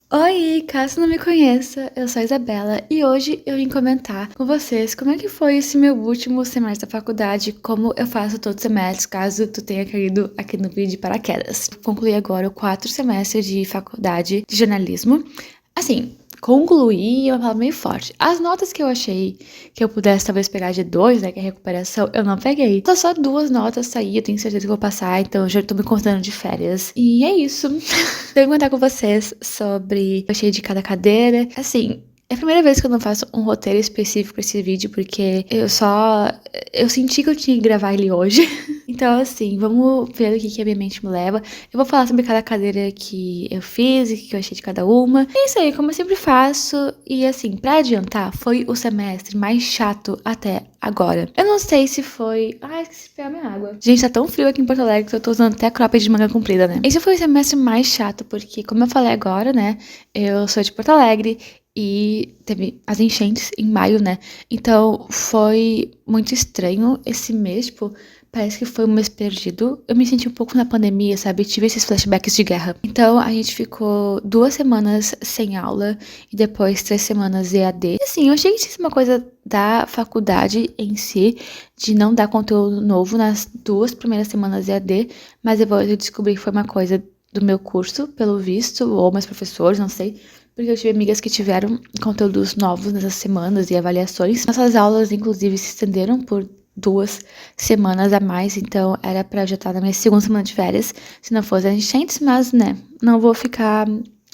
Oi, caso não me conheça, eu sou a Isabela e hoje eu vim comentar com vocês como é que foi esse meu último semestre da faculdade, como eu faço todo semestre, caso tu tenha caído aqui no vídeo de paraquedas. Concluí agora o 4 semestre de faculdade de jornalismo. Assim, concluí é uma palavra meio forte. As notas que eu achei que eu pudesse talvez pegar de dois, né, que é recuperação, eu não peguei. Só 2 notas saí, eu tenho certeza que vou passar, então eu já tô me contando de férias. E é isso. Eu vou contar com vocês sobre o que eu achei de cada cadeira. Assim, é a primeira vez que eu não faço um roteiro específico pra esse vídeo, porque eu senti que eu tinha que gravar ele hoje. Então, assim, vamos ver o que a minha mente me leva. Eu vou falar sobre cada cadeira que eu fiz e o que eu achei de cada uma. É isso aí, como eu sempre faço. E, assim, pra adiantar, foi o semestre mais chato até agora. Eu não sei se foi. Ai, esqueci de pegar minha água. Gente, tá tão frio aqui em Porto Alegre que eu tô usando até cropped de manga comprida, né? Esse foi o semestre mais chato, porque, como eu falei agora, né? Eu sou de Porto Alegre. E teve as enchentes em maio, né? Então foi muito estranho esse mês, tipo, parece que foi um mês perdido. Eu me senti um pouco na pandemia, sabe? Tive esses flashbacks de guerra. Então a gente ficou 2 semanas sem aula e depois 3 semanas EAD. E, assim, eu achei que isso é uma coisa da faculdade em si, de não dar conteúdo novo nas 2 primeiras semanas EAD, mas depois eu descobri que foi uma coisa do meu curso, pelo visto, ou meus professores, não sei. Porque eu tive amigas que tiveram conteúdos novos nessas semanas e avaliações. Nossas aulas, inclusive, se estenderam por 2 semanas a mais, então era pra eu já estar na minha segunda semana de férias, se não fosse enchentes, mas, né, não vou ficar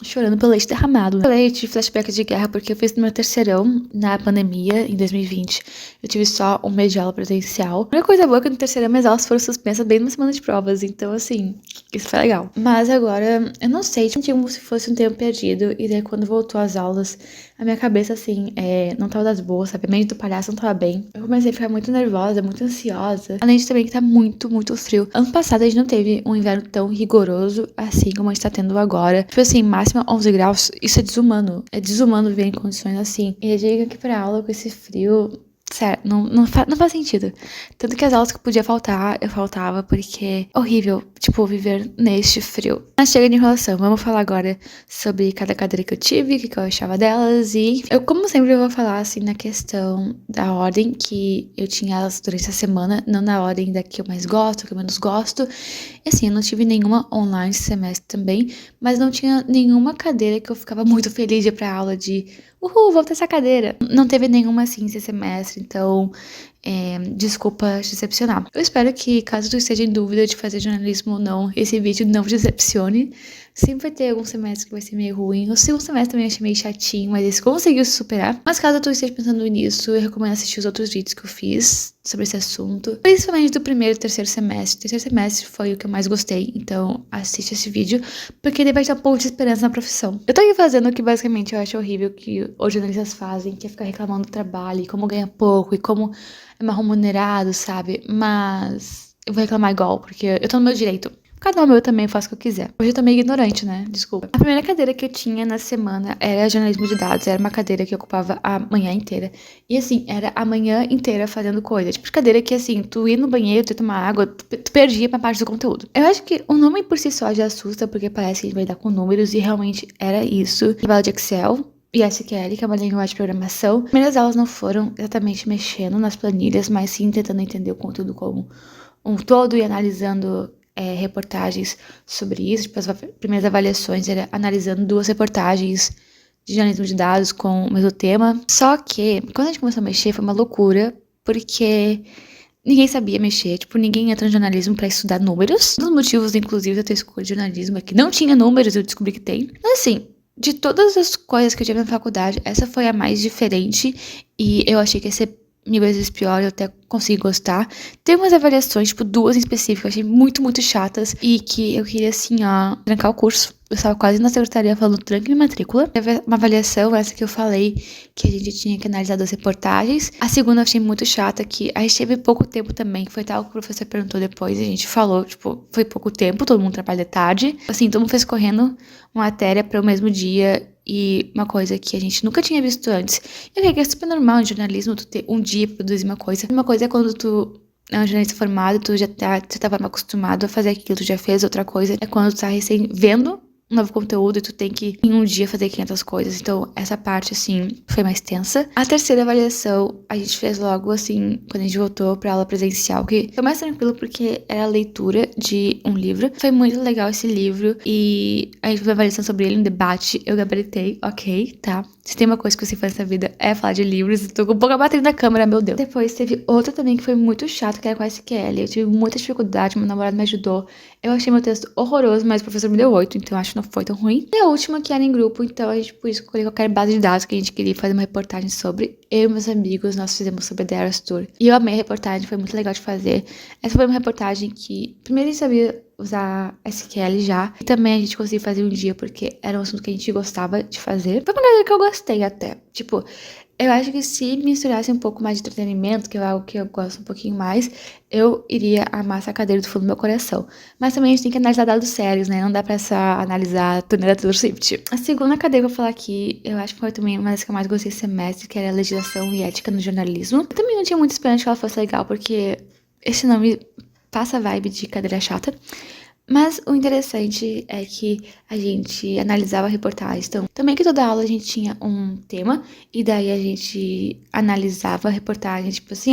chorando pelo leite derramado. Eu falei de flashback de guerra porque eu fiz no meu terceirão na pandemia, em 2020. Eu tive só um mês de aula presencial. A única coisa boa é que no terceirão minhas aulas foram suspensas bem numa semana de provas, então, assim, isso foi legal. Mas agora, eu não sei, tipo, como se fosse um tempo perdido, e daí quando voltou às aulas, a minha cabeça, assim, não tava das boas, sabe? A mente do palhaço não tava bem. Eu comecei a ficar muito nervosa, muito ansiosa. Além de também que tá muito, muito frio. Ano passado a gente não teve um inverno tão rigoroso assim como a gente tá tendo agora. Tipo assim, máxima 11 graus. Isso é desumano. É desumano viver em condições assim. E eu chego aqui pra aula com esse frio. Sério, não faz sentido. Tanto que as aulas que eu podia faltar, eu faltava, porque é horrível, tipo, viver neste frio. Mas chega de enrolação, vamos falar agora sobre cada cadeira que eu tive, o que eu achava delas, e eu, como sempre, eu vou falar, assim, na questão da ordem que eu tinha elas durante a semana, não na ordem da que eu mais gosto, que eu menos gosto. E assim, eu não tive nenhuma online esse semestre também, mas não tinha nenhuma cadeira que eu ficava muito feliz de ir pra aula de uhul, vou ter essa cadeira. Não teve nenhuma assim esse semestre, então desculpa te decepcionar. Eu espero que, caso tu esteja em dúvida de fazer jornalismo ou não, esse vídeo não te decepcione. Sempre vai ter algum semestre que vai ser meio ruim. O segundo semestre também achei meio chatinho, mas esse conseguiu se superar. Mas caso tu esteja pensando nisso, eu recomendo assistir os outros vídeos que eu fiz sobre esse assunto. Principalmente do primeiro e terceiro semestre. O terceiro semestre foi o que eu mais gostei, então assiste esse vídeo, porque ele vai dar um pouco de esperança na profissão. Eu tô aqui fazendo o que basicamente eu acho horrível que os jornalistas fazem, que é ficar reclamando do trabalho, e como ganha pouco, e como é mal remunerado, sabe? Mas eu vou reclamar igual, porque eu tô no meu direito. Cada um meu eu também faço o que eu quiser. Hoje eu tô meio ignorante, né? Desculpa. A primeira cadeira que eu tinha na semana era jornalismo de dados. Era uma cadeira que ocupava a manhã inteira. E assim, era a manhã inteira fazendo coisa. Tipo de cadeira que assim, tu ia no banheiro, tu ia tomar água, tu perdia uma parte do conteúdo. Eu acho que o nome por si só já assusta, porque parece que a gente vai dar com números, e realmente era isso. Trabalho de Excel, e SQL, que é uma linguagem de programação. As primeiras aulas não foram exatamente mexendo nas planilhas, mas sim tentando entender o conteúdo como um todo e analisando reportagens sobre isso. Tipo, as primeiras avaliações era analisando 2 reportagens de jornalismo de dados com o mesmo tema. Só que, quando a gente começou a mexer, foi uma loucura, porque ninguém sabia mexer, tipo, ninguém entra no jornalismo pra estudar números. Um dos motivos, inclusive, de eu ter escolhido jornalismo é que não tinha números, eu descobri que tem. Mas assim, de todas as coisas que eu tive na faculdade, essa foi a mais diferente, e eu achei que ia ser 1000 vezes pior, eu até consegui gostar. Tem umas avaliações, tipo, 2 em específico, eu achei muito, muito chatas, e que eu queria, assim, ó, trancar o curso. Eu estava quase na secretaria falando tranque minha matrícula. Teve uma avaliação, essa que eu falei, que a gente tinha que analisar 2 reportagens. A segunda eu achei muito chata, que a gente teve pouco tempo também, que foi tal que o professor perguntou depois, e a gente falou, tipo, foi pouco tempo, todo mundo trabalha de tarde. Assim, todo mundo fez correndo uma matéria para o mesmo dia, e uma coisa que a gente nunca tinha visto antes. Eu sei que é super normal em jornalismo tu ter um dia pra produzir uma coisa. Uma coisa é quando tu é um jornalista formado, tu já tava acostumado a fazer aquilo, tu já fez outra coisa. É quando tu tá recém vendo um novo conteúdo e tu tem que, em um dia, fazer 500 coisas. Então, essa parte, assim, foi mais tensa. A terceira avaliação, a gente fez logo, assim, quando a gente voltou pra aula presencial, que foi mais tranquilo porque era a leitura de um livro. Foi muito legal esse livro e a gente fez uma avaliação sobre ele, um debate. Eu gabaritei, ok, tá? Se tem uma coisa que eu sei fazer nessa vida é falar de livros. Eu tô com pouca bateria na câmera, meu Deus. Depois teve outra também que foi muito chata, que era com a SQL. Eu tive muita dificuldade, meu namorado me ajudou. Eu achei meu texto horroroso, mas o professor me deu 8, então acho que não foi tão ruim. E a última que era em grupo, então a gente podia escolher qualquer base de dados que a gente queria fazer uma reportagem sobre. Eu e meus amigos, nós fizemos sobre a The Eras Tour. E eu amei a reportagem, foi muito legal de fazer. Essa foi uma reportagem que, primeiro, a gente sabia usar SQL já. E também a gente conseguiu fazer um dia, porque era um assunto que a gente gostava de fazer. Foi uma coisa que eu gostei até. Tipo, eu acho que se misturasse um pouco mais de entretenimento, que é algo que eu gosto um pouquinho mais, eu iria amar essa cadeira do fundo do meu coração. Mas também a gente tem que analisar dados sérios, né? Não dá pra só analisar a torneira Taylor Swift. A segunda cadeira que eu vou falar aqui, eu acho que foi também uma das que eu mais gostei esse semestre, que era legislação e ética no jornalismo. Eu também não tinha muita esperança que ela fosse legal, porque esse nome passa a vibe de cadeira chata. Mas o interessante é que a gente analisava reportagens. Então, também que toda aula a gente tinha um tema, e daí a gente analisava a reportagem, tipo assim,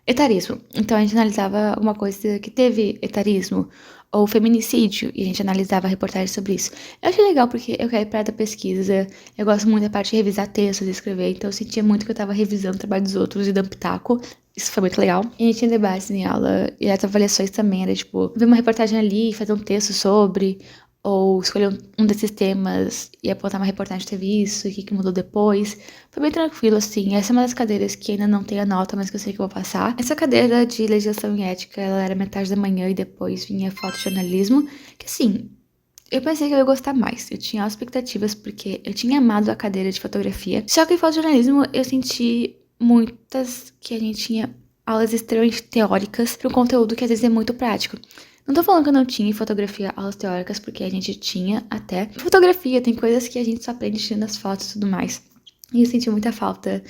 etarismo. Então a gente analisava alguma coisa que teve etarismo, ou feminicídio, e a gente analisava a reportagem sobre isso. Eu achei legal porque eu quero ir para da pesquisa, eu gosto muito da parte de revisar textos, de escrever, então eu sentia muito que eu tava revisando o trabalho dos outros e dando pitaco. Isso foi muito legal. E a gente tinha debates em aula, e as avaliações também, era tipo, ver uma reportagem ali, fazer um texto sobre, ou escolher um desses temas e apontar uma reportagem que teve isso, e o que mudou depois. Foi bem tranquilo, assim. Essa é uma das cadeiras que ainda não tem a nota, mas que eu sei que eu vou passar. Essa cadeira de legislação e ética, ela era metade da manhã e depois vinha fotojornalismo, que assim, eu pensei que eu ia gostar mais. Eu tinha expectativas porque eu tinha amado a cadeira de fotografia. Só que em fotojornalismo eu senti muitas que a gente tinha aulas extremamente teóricas para um conteúdo que às vezes é muito prático. Não tô falando que eu não tinha em fotografia aulas teóricas, porque a gente tinha até. Fotografia, tem coisas que a gente só aprende tirando as fotos e tudo mais. E eu senti muita falta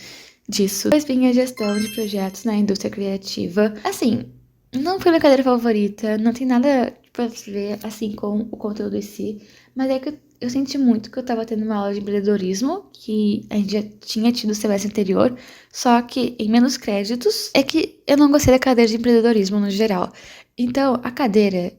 disso. Depois vinha gestão de projetos na indústria criativa. Assim, não foi minha cadeira favorita, não tem nada pra ver assim com o conteúdo em si, mas é que eu senti muito que eu tava tendo uma aula de empreendedorismo, que a gente já tinha tido o semestre anterior, só que em menos créditos. É que eu não gostei da cadeira de empreendedorismo no geral. Então, a cadeira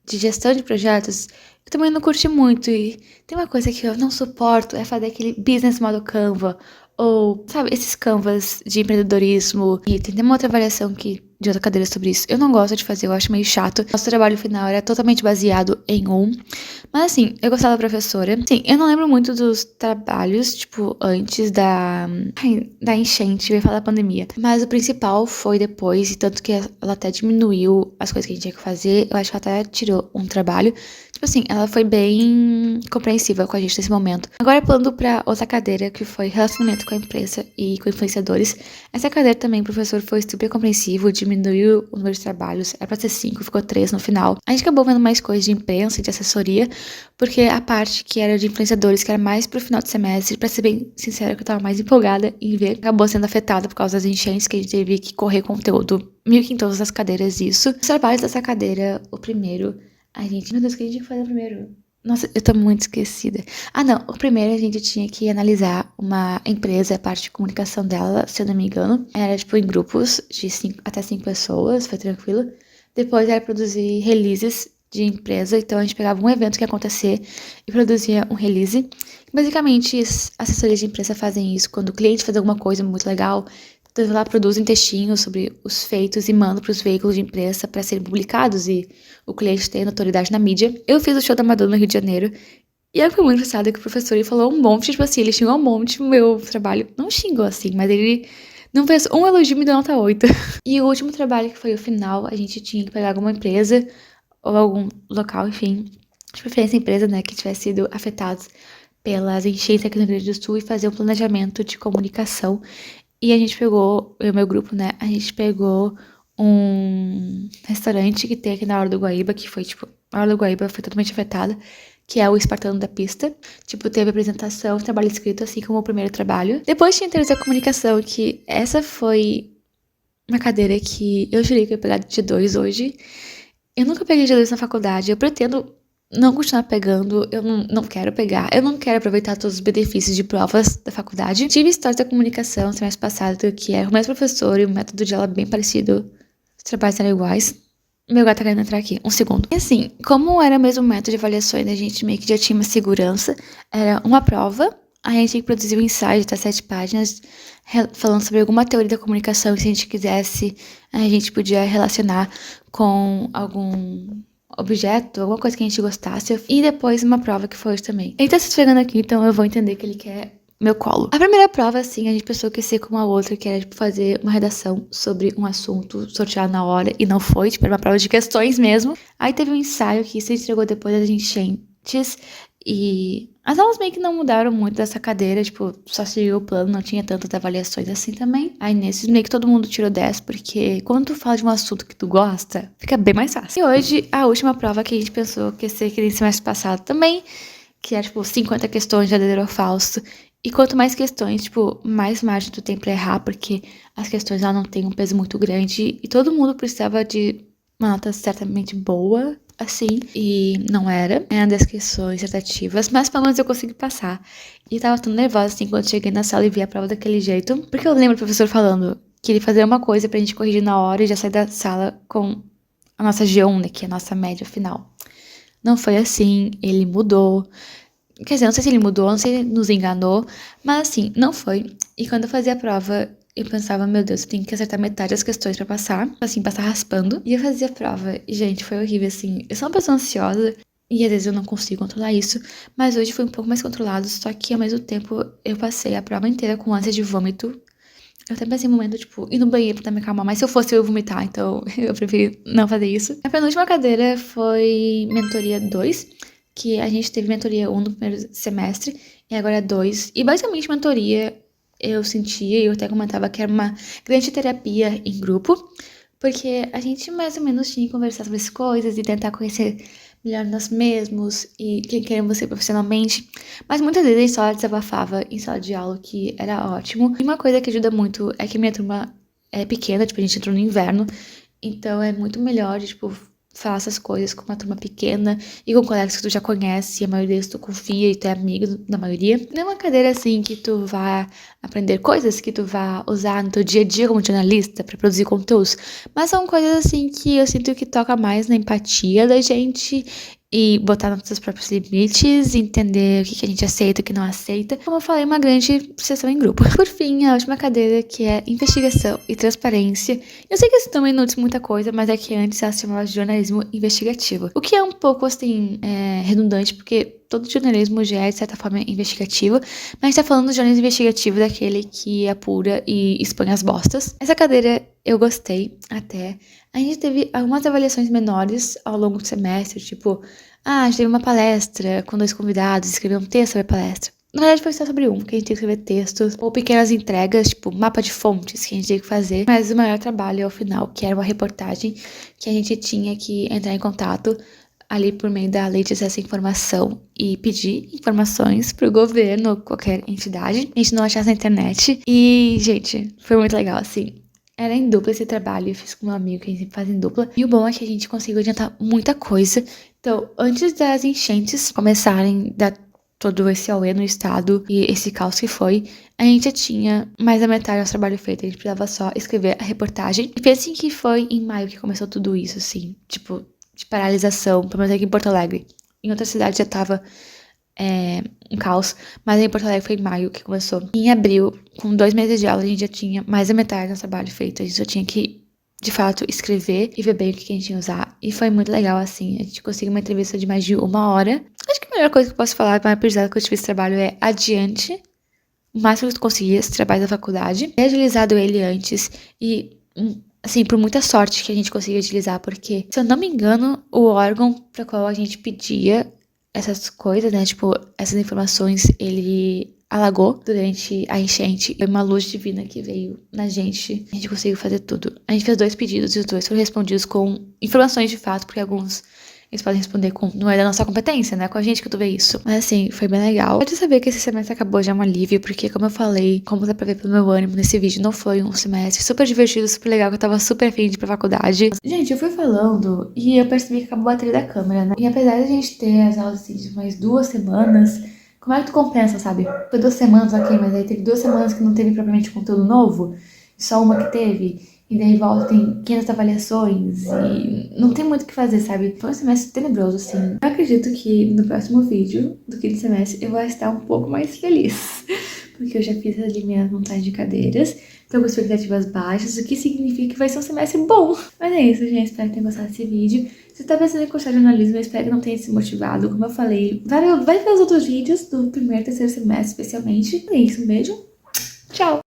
de gestão de projetos, eu também não curti muito. E tem uma coisa que eu não suporto, é fazer aquele business model Canva, ou, sabe, esses Canvas de empreendedorismo. E tem uma outra avaliação de outra cadeira sobre isso. Eu não gosto de fazer, eu acho meio chato. Nosso trabalho final era totalmente baseado em um. Mas assim, eu gostava da professora. Sim, eu não lembro muito dos trabalhos, tipo, antes da enchente, eu ia falar da pandemia. Mas o principal foi depois, e tanto que ela até diminuiu as coisas que a gente tinha que fazer. Eu acho que ela até tirou um trabalho. Tipo assim, ela foi bem compreensiva com a gente nesse momento. Agora pulando pra outra cadeira, que foi relacionamento com a imprensa e com influenciadores. Essa cadeira também, o professor foi super compreensivo, diminuiu o número de trabalhos. Era pra ser 5, ficou 3 no final. A gente acabou vendo mais coisas de imprensa e de assessoria, porque a parte que era de influenciadores, que era mais pro final do semestre, pra ser bem sincera, que eu tava mais empolgada em ver, acabou sendo afetada por causa das enchentes, que a gente teve que correr conteúdo meio que em todas as cadeiras isso. Os trabalhos dessa cadeira, o primeiro, meu Deus, o que a gente tinha que fazer primeiro? Nossa, eu tô muito esquecida. Não, o primeiro a gente tinha que analisar uma empresa, a parte de comunicação dela, se eu não me engano. Era tipo em grupos de até 5 pessoas, foi tranquilo. Depois era produzir releases de empresa, então a gente pegava um evento que ia acontecer e produzia um release. Basicamente, as assessorias de imprensa fazem isso quando o cliente faz alguma coisa muito legal. Então, lá produzem textinhos sobre os feitos e mandam para os veículos de imprensa para serem publicados e o cliente ter notoriedade na mídia. Eu fiz o show da Madonna no Rio de Janeiro e eu fui muito engraçada que o professor ele falou um monte, tipo assim, ele xingou um monte o meu trabalho. Não xingou assim, mas ele não fez um elogio e me deu nota 8. E o último trabalho, que foi o final, a gente tinha que pegar alguma empresa ou algum local, enfim, de preferência empresa, né, que tivesse sido afetados pelas enchentes aqui no Rio Grande do Sul e fazer um planejamento de comunicação. E a gente pegou, eu e meu grupo, né, a gente pegou um restaurante que tem aqui na Orla do Guaíba, que foi, tipo, a Orla do Guaíba foi totalmente afetada, que é o Espartano da Pista. Tipo, teve apresentação, trabalho escrito, assim como o primeiro trabalho. Depois tinha inteligência da comunicação, que essa foi uma cadeira que eu jurei que eu ia pegar de 2 hoje. Eu nunca peguei de 2 na faculdade, eu pretendo não continuar pegando, eu não quero pegar, eu não quero aproveitar todos os benefícios de provas da faculdade. Tive história da comunicação semestre passado, que era o mesmo professor e o método de aula bem parecido, os trabalhos eram iguais. Meu gato tá querendo entrar aqui, um segundo. E assim, como era o mesmo método de avaliações, a gente meio que já tinha uma segurança, era uma prova, aí a gente tinha que produzir um ensaio de até 7 páginas, falando sobre alguma teoria da comunicação, e se a gente quisesse, a gente podia relacionar com algum objeto, alguma coisa que a gente gostasse, e depois uma prova que foi hoje também. Ele tá se esfregando aqui, então eu vou entender que ele quer meu colo. A primeira prova, assim, a gente pensou que ia ser como a outra, que era, tipo, fazer uma redação sobre um assunto sorteado na hora, e não foi, tipo, era uma prova de questões mesmo. Aí teve um ensaio que se entregou depois das enchentes, e as aulas meio que não mudaram muito dessa cadeira, tipo, só seguiu o plano, não tinha tantas avaliações assim também. Aí nesses meio que todo mundo tirou 10, porque quando tu fala de um assunto que tu gosta, fica bem mais fácil. E hoje, a última prova que a gente pensou que ia ser que nem semestre passado também, que era, tipo, 50 questões de verdadeiro ou falso. E quanto mais questões, tipo, mais margem tu tem pra errar, porque as questões lá não têm um peso muito grande e todo mundo precisava de uma nota certamente boa, assim, e não era. Era das questões dissertativas, mas pelo menos eu consegui passar. E tava tão nervosa, assim, quando cheguei na sala e vi a prova daquele jeito, porque eu lembro o professor falando que ele fazia uma coisa pra gente corrigir na hora e já sair da sala com a nossa G1, né, que é a nossa média final. Não foi assim, ele mudou. Quer dizer, não sei se ele mudou, não sei se ele nos enganou, mas assim, não foi. E quando eu fazia a prova, eu pensava, meu Deus, eu tenho que acertar metade das questões pra passar, assim, passar raspando. E eu fazia a prova, e gente, foi horrível, assim. Eu sou uma pessoa ansiosa, e às vezes eu não consigo controlar isso, mas hoje foi um pouco mais controlado, só que ao mesmo tempo eu passei a prova inteira com ânsia de vômito. Eu até pensei um momento, tipo, ir no banheiro pra me acalmar, mas se eu fosse eu ia vomitar, então eu preferi não fazer isso. A penúltima cadeira foi mentoria 2, que a gente teve mentoria 1 no primeiro semestre, e agora é 2. E basicamente mentoria eu sentia, e eu até comentava que era uma grande terapia em grupo, porque a gente mais ou menos tinha que conversar sobre as coisas e tentar conhecer melhor nós mesmos e quem queremos ser profissionalmente. Mas muitas vezes a gente só desabafava em sala de aula, que era ótimo. E uma coisa que ajuda muito é que minha turma é pequena, tipo, a gente entrou no inverno, então é muito melhor, tipo, falar essas coisas com uma turma pequena e com colegas que tu já conhece, e a maioria deles tu confia e tu é amigo da maioria. Não é uma cadeira assim que tu vá aprender coisas que tu vá usar no teu dia a dia como jornalista para produzir conteúdos, mas são coisas assim que eu sinto que toca mais na empatia da gente e botar nos seus próprios limites, entender o que a gente aceita e o que não aceita. Como eu falei, uma grande sessão em grupo. Por fim, a última cadeira, que é investigação e transparência. Eu sei que isso também não diz muita coisa, mas é que antes ela se chamava de jornalismo investigativo. O que é um pouco, assim, redundante, porque todo jornalismo já é, de certa forma, investigativo, mas a gente tá falando do jornalismo investigativo daquele que apura e expõe as bostas. Essa cadeira eu gostei até. A gente teve algumas avaliações menores ao longo do semestre, tipo, a gente teve uma palestra com 2 convidados, escrever um texto sobre a palestra. Na verdade, foi só sobre um, que a gente tem que escrever textos, ou pequenas entregas, tipo, mapa de fontes que a gente tem que fazer. Mas o maior trabalho é o final, que era uma reportagem que a gente tinha que entrar em contato ali por meio da lei de acesso à informação e pedir informações pro governo, qualquer entidade. A gente não achasse na internet. E, gente, foi muito legal, assim. Era em dupla esse trabalho, eu fiz com meu amigo, que a gente sempre faz em dupla. E o bom é que a gente conseguiu adiantar muita coisa. Então, antes das enchentes começarem, dar todo esse auê no estado e esse caos que foi, a gente já tinha mais da metade do nosso trabalho feito. A gente precisava só escrever a reportagem. E pensem que foi em maio que começou tudo isso, assim, tipo, de paralisação, pelo menos aqui em Porto Alegre. Em outras cidades já tava um caos, mas em Porto Alegre foi em maio que começou. Em abril, com 2 meses de aula, a gente já tinha mais da metade do nosso trabalho feito. A gente só tinha que, de fato, escrever e ver bem o que a gente ia usar. E foi muito legal, assim. A gente conseguiu uma entrevista de mais de 1 hora. Acho que a melhor coisa que eu posso falar, para aprendizado que eu tive esse trabalho é adiante o máximo que tu conseguia esse trabalho da faculdade. Ter agilizado ele antes e assim, por muita sorte que a gente conseguiu agilizar, porque, se eu não me engano, o órgão para qual a gente pedia essas coisas, né, tipo, essas informações, ele alagou durante a enchente. Foi uma luz divina que veio na gente. A gente conseguiu fazer tudo. A gente fez 2 pedidos e os 2 foram respondidos com informações de fato, porque alguns eles podem responder com, não é da nossa competência, né? Com a gente que tu vê isso. Mas assim, foi bem legal. Pode saber que esse semestre acabou já é um alívio, porque como eu falei, como dá pra ver pelo meu ânimo nesse vídeo, não foi um semestre super divertido, super legal, que eu tava super afim de ir pra faculdade. Gente, eu fui falando e eu percebi que acabou a bateria da câmera, né? E apesar de a gente ter as aulas assim de mais 2 semanas, como é que tu compensa, sabe? Foi 2 semanas, ok, mas aí teve 2 semanas que não teve propriamente conteúdo novo, só uma que teve. E daí volta, tem 500 avaliações e não tem muito o que fazer, sabe? Foi um semestre tenebroso, assim. Eu acredito que no próximo vídeo do quinto semestre eu vou estar um pouco mais feliz. Porque eu já fiz ali minhas montagens de cadeiras, tô com expectativas baixas, o que significa que vai ser um semestre bom. Mas é isso, gente. Espero que tenham gostado desse vídeo. Se você tá pensando em cursar jornalismo, eu espero que não tenha se motivado. Como eu falei, vai ver os outros vídeos do primeiro e terceiro semestre, especialmente. É isso, um beijo. Tchau!